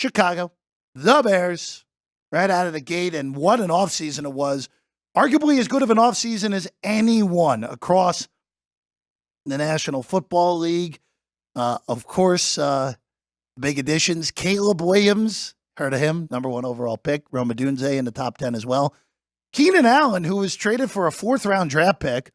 Chicago, the Bears, right out of the gate, and what an offseason it was. Arguably as good of an offseason as anyone across the National Football League. Of course, big additions. Caleb Williams, heard of him, number 1 overall pick. Rome Odunze in the top 10 as well. Keenan Allen, who was traded for a 4th-round draft pick.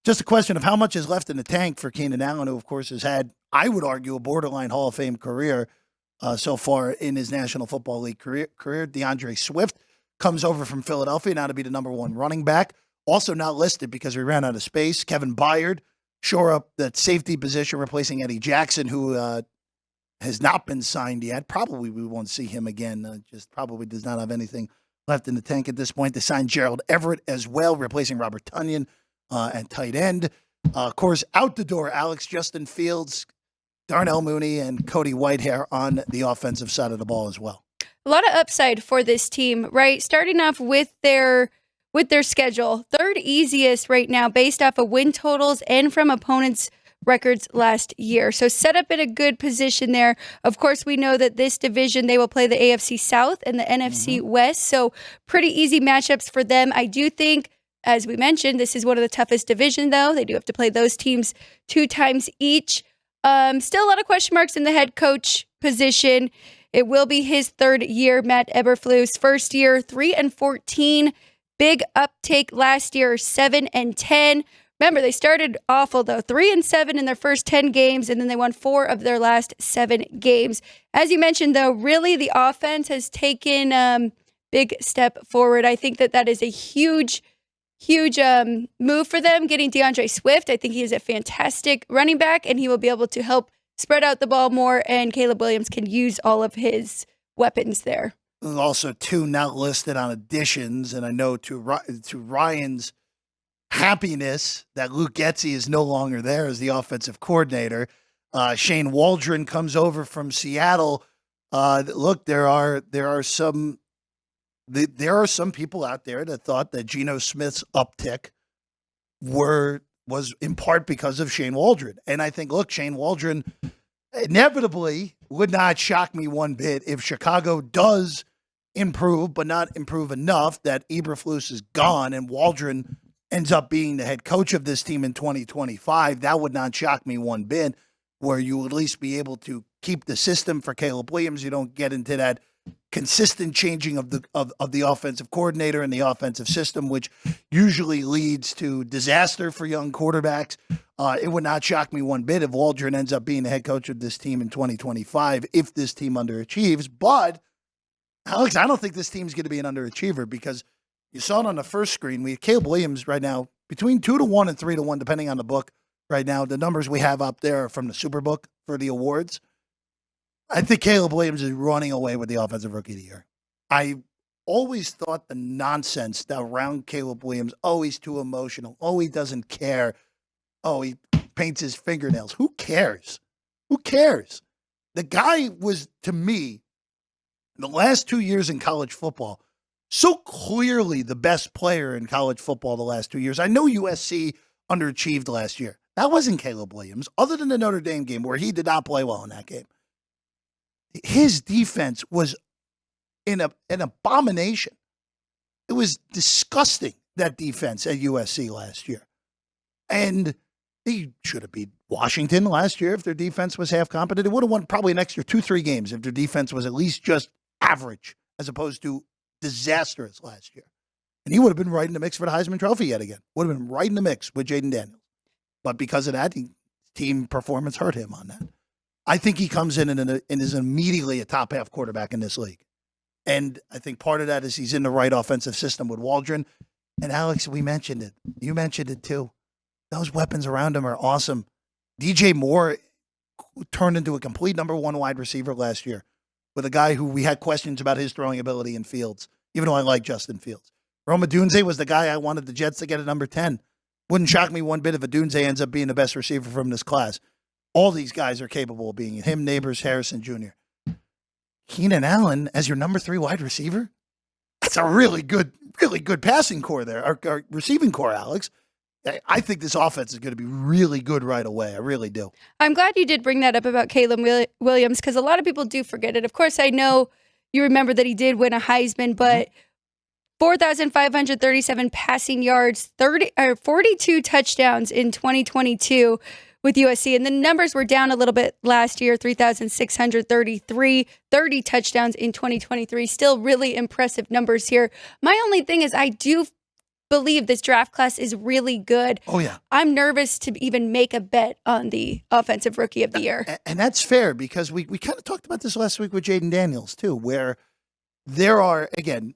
Just a question of how much is left in the tank for Keenan Allen, who, of course, has had, I would argue, a borderline Hall of Fame career so far in his National Football League career. Deandre Swift comes over from Philadelphia now to be the number 1 running back. Also not listed because we ran out of space. Kevin Byard, shore up that safety position, replacing Eddie Jackson, who has not been signed yet. Probably we won't see him again. Just probably does not have anything left in the tank at this point. They signed Gerald Everett as well, replacing Robert Tonyan at tight end. Of course, out the door, Alex, Justin Fields, Darnell Mooney, and Cody Whitehair on the offensive side of the ball as well. A lot of upside for this team, right? Starting off with their schedule. 3rd easiest right now based off of win totals and from opponents' records last year. So set up in a good position there. Of course, we know that this division, they will play the AFC South and the NFC West. So pretty easy matchups for them. I do think, as we mentioned, this is one of the toughest divisions, though. They do have to play those teams 2 times each. Still a lot of question marks in the head coach position. It will be his 3rd year. Matt Eberflus, first year, 3-14. Big uptake last year, 7-10. Remember, they started awful, though. 3-7 in their first 10 games, and then they won 4 of their last 7 games. As you mentioned, though, really the offense has taken big step forward. I think that is a huge move for them, getting Deandre Swift. I think he is a fantastic running back, and he will be able to help spread out the ball more, and Caleb Williams can use all of his weapons there. Also, 2 not listed on additions, and I know to Ryan's happiness that Luke Getsy is no longer there as the offensive coordinator. Shane Waldron comes over from Seattle. Look, there are some people out there that thought that Geno Smith's uptick was in part because of Shane Waldron. And I think, look, Shane Waldron inevitably would not shock me one bit if Chicago does improve, but not improve enough that Eberflus is gone and Waldron ends up being the head coach of this team in 2025. That would not shock me one bit, where you would at least be able to keep the system for Caleb Williams. You don't get into that consistent changing of the offensive coordinator and the offensive system, which usually leads to disaster for young quarterbacks. It would not shock me one bit if Waldron ends up being the head coach of this team in 2025 if this team underachieves. But, Alex, I don't think this team's going to be an underachiever, because you saw it on the first screen. We have Caleb Williams right now between 2-1 and 3-1, depending on the book right now. The numbers we have up there are from the Superbook for the awards. I think Caleb Williams is running away with the Offensive Rookie of the Year. I always thought the nonsense around Caleb Williams, oh, he's too emotional. Oh, he doesn't care. Oh, he paints his fingernails. Who cares? Who cares? The guy was, to me, the last 2 years in college football, so clearly the best player in college football the last 2 years. I know USC underachieved last year. That wasn't Caleb Williams, other than the Notre Dame game where he did not play well in that game. His defense was an abomination. It was disgusting, that defense at USC last year. And they should have beat Washington last year if their defense was half competent. They would have won probably an extra 2-3 games if their defense was at least just average as opposed to disastrous last year. And he would have been right in the mix for the Heisman Trophy yet again. Would have been right in the mix with Jaden Daniels. But because of that, team performance hurt him on that. I think he comes in and is immediately a top half quarterback in this league. And I think part of that is he's in the right offensive system with Waldron. And Alex, we mentioned it. You mentioned it too. Those weapons around him are awesome. DJ Moore turned into a complete number 1 wide receiver last year with a guy who we had questions about his throwing ability in Fields, even though I like Justin Fields. Rome Odunze was the guy I wanted the Jets to get at number 10. Wouldn't shock me one bit if Odunze ends up being the best receiver from this class. All these guys are capable of being him, Neighbors, Harrison Jr. Keenan Allen as your number 3 wide receiver? That's a really good passing core there, or receiving core, Alex. I think this offense is going to be really good right away. I really do. I'm glad you did bring that up about Caleb Williams because a lot of people do forget it. Of course, I know you remember that he did win a Heisman, but 4,537 passing yards, 42 touchdowns in 2022 with USC. And the numbers were down a little bit last year, 3,633, 30 touchdowns in 2023. Still really impressive numbers here. My only thing is I do believe this draft class is really good. Oh, yeah. I'm nervous to even make a bet on the offensive rookie of the year. And that's fair because we kind of talked about this last week with Jaden Daniels, too, where there are, again,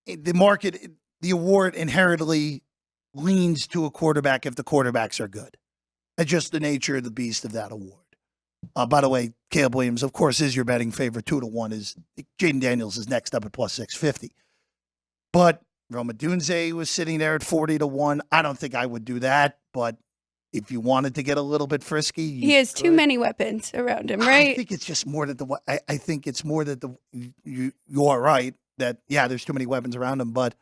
the market, the award inherently leans to a quarterback if the quarterbacks are good. That's just the nature of the beast of that award. By the way, Caleb Williams, of course, is your betting favorite. 2-1 is Jaden Daniels is next up at plus 650. But Rome Odunze was sitting there at 40-1. I don't think I would do that, but if you wanted to get a little bit frisky, he has too many weapons around him, right? I think it's just more that I think it's more that you are right that there's too many weapons around him, but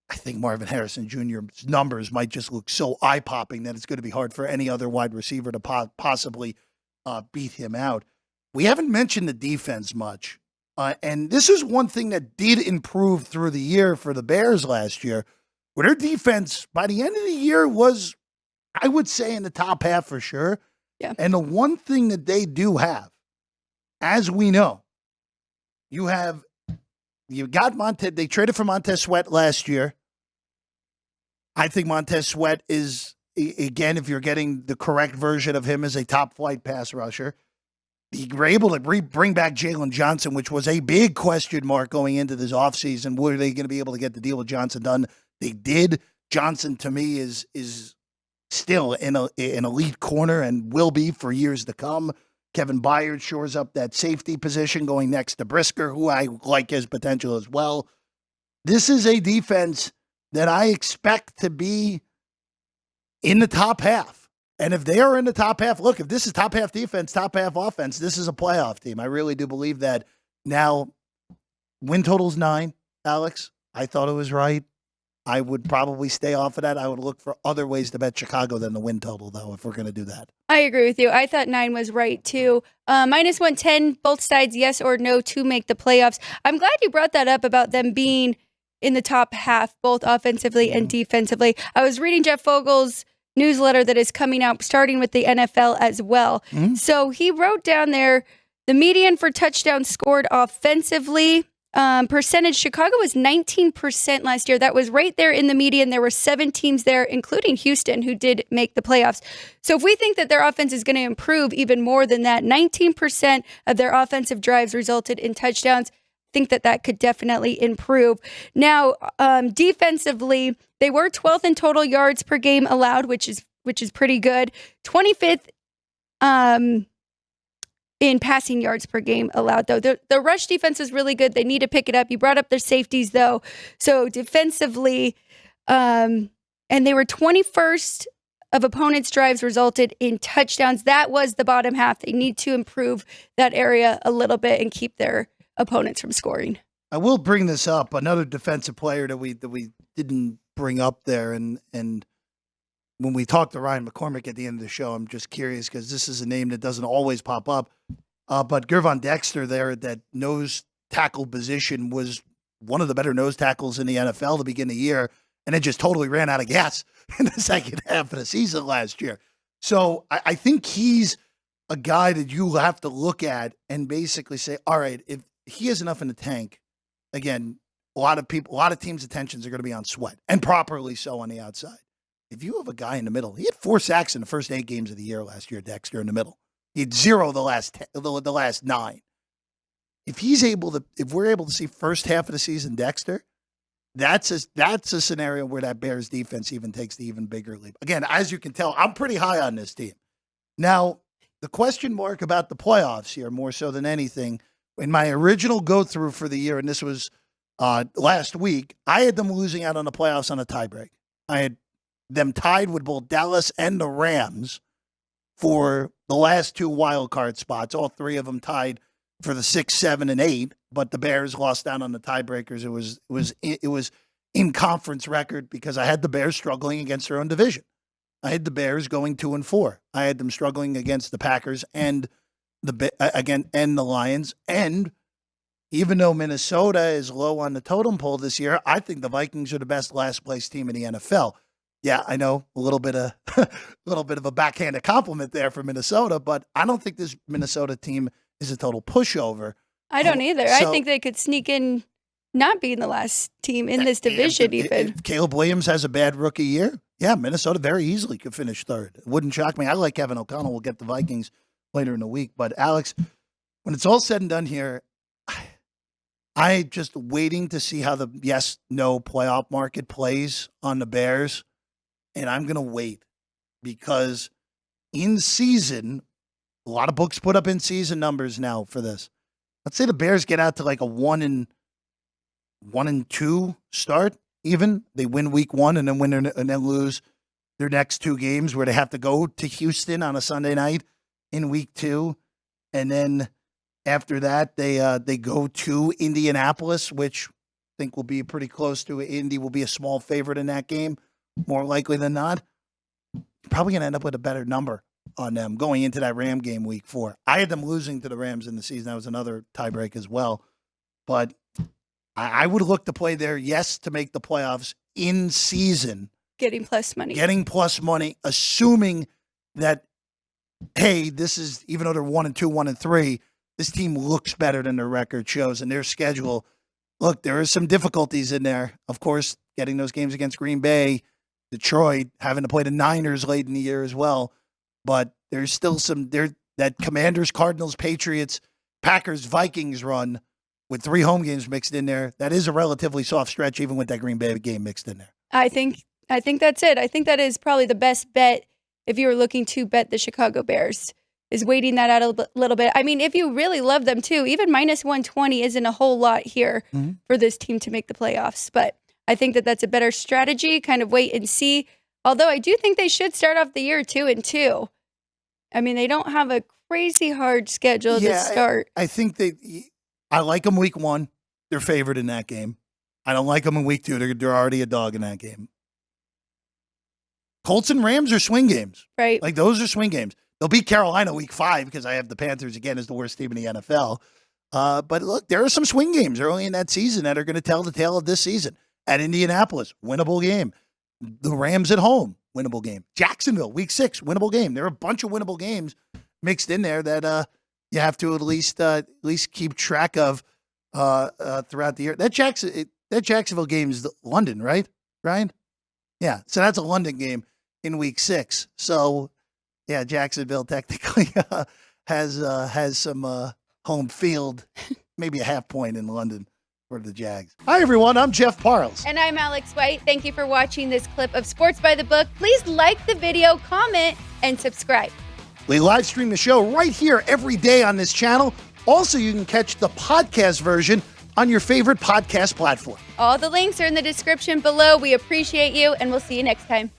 I think Marvin Harrison Jr.'s numbers might just look so eye-popping that it's going to be hard for any other wide receiver to possibly beat him out. We haven't mentioned the defense much. And this is one thing that did improve through the year for the Bears last year, where their defense, by the end of the year, was, I would say, in the top half for sure. Yeah. And the one thing that they do have, as we know, you got Montez. They traded for Montez Sweat last year. I think Montez Sweat is, again, if you're getting the correct version of him as a top-flight pass rusher, they were able to bring back Jalen Johnson, which was a big question mark going into this offseason. Were they going to be able to get the deal with Johnson done? They did. Johnson, to me, is still an elite corner and will be for years to come. Kevin Byard shores up that safety position going next to Brisker, who I like his potential as well. This is a defense that I expect to be in the top half. And if they are in the top half, look, if this is top half defense, top half offense, this is a playoff team. I really do believe that. Now, win total's 9, Alex. I thought it was right. I would probably stay off of that. I would look for other ways to bet Chicago than the win total, though, if we're going to do that. I agree with you. I thought 9 was right, too. Minus 110, both sides, yes or no, to make the playoffs. I'm glad you brought that up about them being in the top half, both offensively and defensively. I was reading Jeff Fogel's newsletter that is coming out, starting with the NFL as well. Mm-hmm. So he wrote down there, the median for touchdowns scored offensively, percentage, Chicago was 19% last year. That was right there in the median. There were 7 teams there, including Houston, who did make the playoffs. So if we think that their offense is going to improve even more than that, 19% of their offensive drives resulted in touchdowns. Think that could definitely improve. Now, defensively, they were 12th in total yards per game allowed, which is pretty good. 25th in passing yards per game allowed, though. The rush defense is really good. They need to pick it up. You brought up their safeties, though. So defensively, and they were 21st of opponents' drives resulted in touchdowns. That was the bottom half. They need to improve that area a little bit and keep their opponents from scoring. I will bring this up. Another defensive player that we didn't bring up there, and when we talked to Ryan McCormick at the end of the show, I'm just curious because this is a name that doesn't always pop up. But Gervon Dexter there at that nose tackle position was one of the better nose tackles in the NFL to begin the year, and it just totally ran out of gas in the second half of the season last year. So I think he's a guy that you have to look at and basically say, all right, if he has enough in the tank, again, a lot of teams' attentions are going to be on Sweat, and properly so on the outside. If you have a guy in the middle, he had 4 sacks in the first 8 games of the year last year, Dexter, in the middle. He had 0 the last 9. If we're able to see first half of the season Dexter, that's a scenario where that Bears defense even takes the even bigger leap. Again, as you can tell, I'm pretty high on this team. Now, the question mark about the playoffs here, more so than anything, in my original go-through for the year, and this was last week, I had them losing out on the playoffs on a tiebreak. I had them tied with both Dallas and the Rams for the last 2 wild card spots. All 3 of them tied for the 6, 7, and 8, but the Bears lost out on the tiebreakers. It was in conference record because I had the Bears struggling against their own division. I had the Bears going 2-4. I had them struggling against the Packers and the Lions. And even though Minnesota is low on the totem pole this year, I think the Vikings are the best last place team in the NFL. Yeah, I know a little bit of a backhanded compliment there for Minnesota, but I don't think this Minnesota team is a total pushover. I don't either. I think they could sneak in, not being the last team in this division even. If Caleb Williams has a bad rookie year, yeah, Minnesota very easily could finish third. It wouldn't shock me. I like Kevin O'Connell. We'll get the Vikings later in the week. But, Alex, when it's all said and done here, I just waiting to see how the yes-no playoff market plays on the Bears. And I'm going to wait because in season, a lot of books put up in season numbers now for this. Let's say the Bears get out to like a 1-2 start. Even they win week 1 and then lose their next 2 games where they have to go to Houston on a Sunday night in week 2, and then after that they go to Indianapolis, which I think will be pretty close to it. Indy will be a small favorite in that game, more likely than not. You're probably going to end up with a better number on them going into that Ram game week 4. I had them losing to the Rams in the season. That was another tiebreak as well. But I would look to play there, yes, to make the playoffs in season. Getting plus money, assuming that, hey, this is, even though they're 1-2, 1-3, this team looks better than their record shows and their schedule. Look, there are some difficulties in there. Of course, getting those games against Green Bay, Detroit, having to play the Niners late in the year as well. But there's still that Commanders, Cardinals, Patriots, Packers, Vikings run with 3 home games mixed in there. That is a relatively soft stretch, even with that Green Bay game mixed in there. I think that's it. I think that is probably the best bet if you were looking to bet the Chicago Bears, is waiting that out a little bit. I mean, if you really love them too, even minus 120 isn't a whole lot here for this team to make the playoffs. But I think that that's a better strategy, kind of wait and see. Although I do think they should start off the year 2-2. I mean, they don't have a crazy hard schedule to start. I think I like them week 1. They're favored in that game. I don't like them in week 2. They're already a dog in that game. Colts and Rams are swing games. Right. Like, those are swing games. They'll beat Carolina week 5 because I have the Panthers again as the worst team in the NFL. But look, there are some swing games early in that season that are going to tell the tale of this season. At Indianapolis, winnable game. The Rams at home, winnable game. Jacksonville, week 6, winnable game. There are a bunch of winnable games mixed in there that you have to at least keep track of throughout the year. That Jacksonville game is London, right, Ryan? Yeah, so that's a London game in week 6. So, yeah, Jacksonville technically has some home field, maybe a half point in London for the Jags. Hi, everyone. I'm Jeff Parles. And I'm Alex White. Thank you for watching this clip of Sports by the Book. Please like the video, comment, and subscribe. We live stream the show right here every day on this channel. Also, you can catch the podcast version on your favorite podcast platform. All the links are in the description below. We appreciate you, and we'll see you next time.